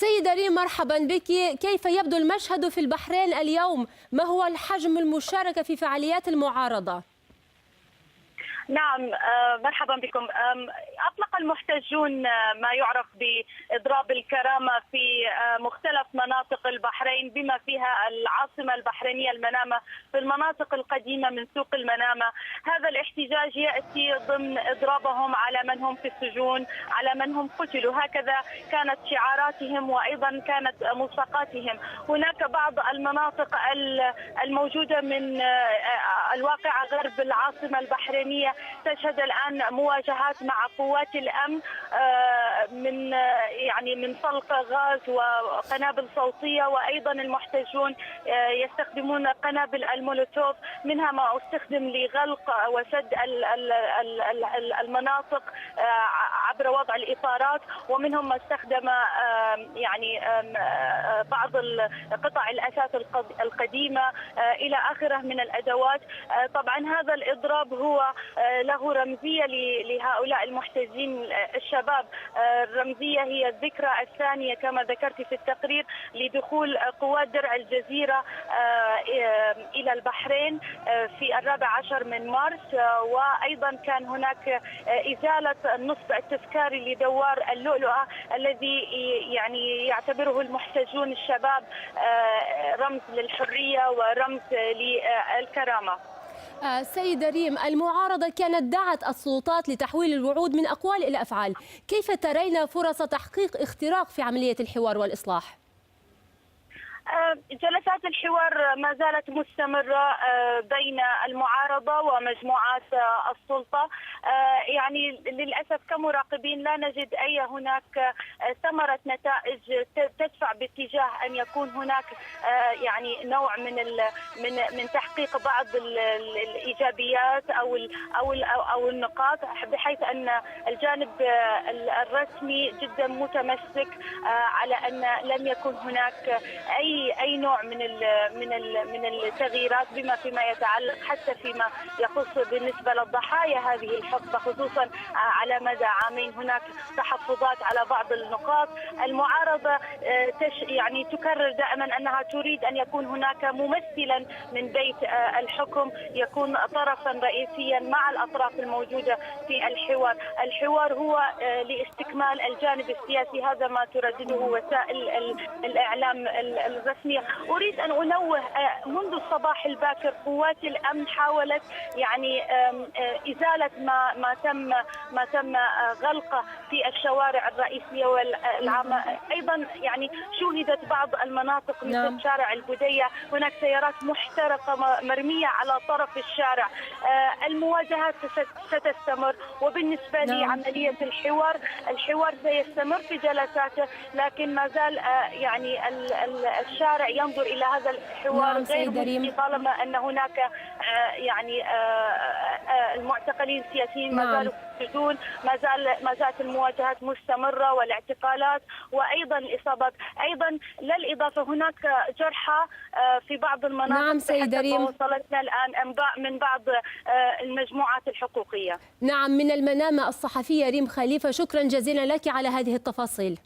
سيدة ريم، مرحبا بك. كيف يبدو المشهد في البحرين اليوم؟ ما هو الحجم المشاركة في فعاليات المعارضة؟ نعم، مرحبا بكم. أطلق المحتجون ما يعرف بإضراب الكرامة في مختلف مناطق البحرين بما فيها العاصمة البحرينية المنامة، في المناطق القديمة من سوق المنامة. هذا الاحتجاج يأتي ضمن إضرابهم على من هم في السجون، على من هم قتلوا. هكذا كانت شعاراتهم وأيضا كانت ملصقاتهم. هناك بعض المناطق الموجودة من الواقعة غرب العاصمة البحرينية تشهد الآن مواجهات مع قوات الأمن من طلق غاز وقنابل صوتية، وأيضا المحتجون يستخدمون قنابل المولوتوف، منها ما استخدم لغلق وسد المناطق عبر وضع الإطارات، ومنهم ما استخدم بعض قطع الأثاث القديمة إلى آخره من الأدوات. طبعا هذا الإضراب هو له رمزية لهؤلاء المحتجين الشباب. الرمزية هي الذكرى الثانية كما ذكرت في التقرير لدخول قوات درع الجزيرة إلى البحرين في 14 من مارس، وأيضا كان هناك إزالة النصب التذكاري لدوار اللؤلؤة الذي يعتبره المحتجون الشباب رمز للحرية ورمز للكرامة. سيدة ريم، المعارضة كانت دعت السلطات لتحويل الوعود من أقوال إلى أفعال. كيف ترين فرص تحقيق اختراق في عملية الحوار والإصلاح؟ جلسات الحوار ما زالت مستمرة بين المعارضة ومجموعات السلطة. للأسف كمراقبين لا نجد أي هناك ثمرة نتائج تدفع باتجاه أن يكون هناك نوع من تحقيق بعض الإيجابيات أو النقاط، بحيث أن الجانب الرسمي جدا متمسك على أن لم يكن هناك أي نوع من التغييرات فيما يتعلق حتى فيما يخص بالنسبة للضحايا هذه الحقبة، خصوصا على مدى عامين هناك تحفظات على بعض النقاط. المعارضة تكرر دائما أنها تريد أن يكون هناك ممثلا من بيت الحكم يكون طرفا رئيسيا مع الأطراف الموجودة في الحوار. الحوار هو لاستكمال الجانب السياسي، هذا ما تردده وسائل الإعلام الرسمية. أريد أن أنوه منذ الصباح الباكر قوات الأمن حاولت إزالة ما تم غلقه في الشوارع الرئيسية والعامة. أيضا شوهدت بعض المناطق مثل شارع البدية، هناك سيارات محترقة مرمية على طرف الشارع. المواجهات ستستمر، وبالنسبة لعملية الحوار سيستمر في جلساته، لكن ما زال الشارع ينظر إلى هذا الحوار غير مجدي طالما أن هناك المعتقلين السياسيين ما زالوا يسجدون، ما زالت المواجهات مستمرة والاعتقالات وأيضا الإصابات. أيضا للإضافة هناك جرحى في بعض المناطق. نعم سيدة ريم، وصلتنا الآن أنباء من بعض المجموعات الحقوقية. نعم، من المنامة الصحفية ريم خليفة، شكرا جزيلا لك على هذه التفاصيل.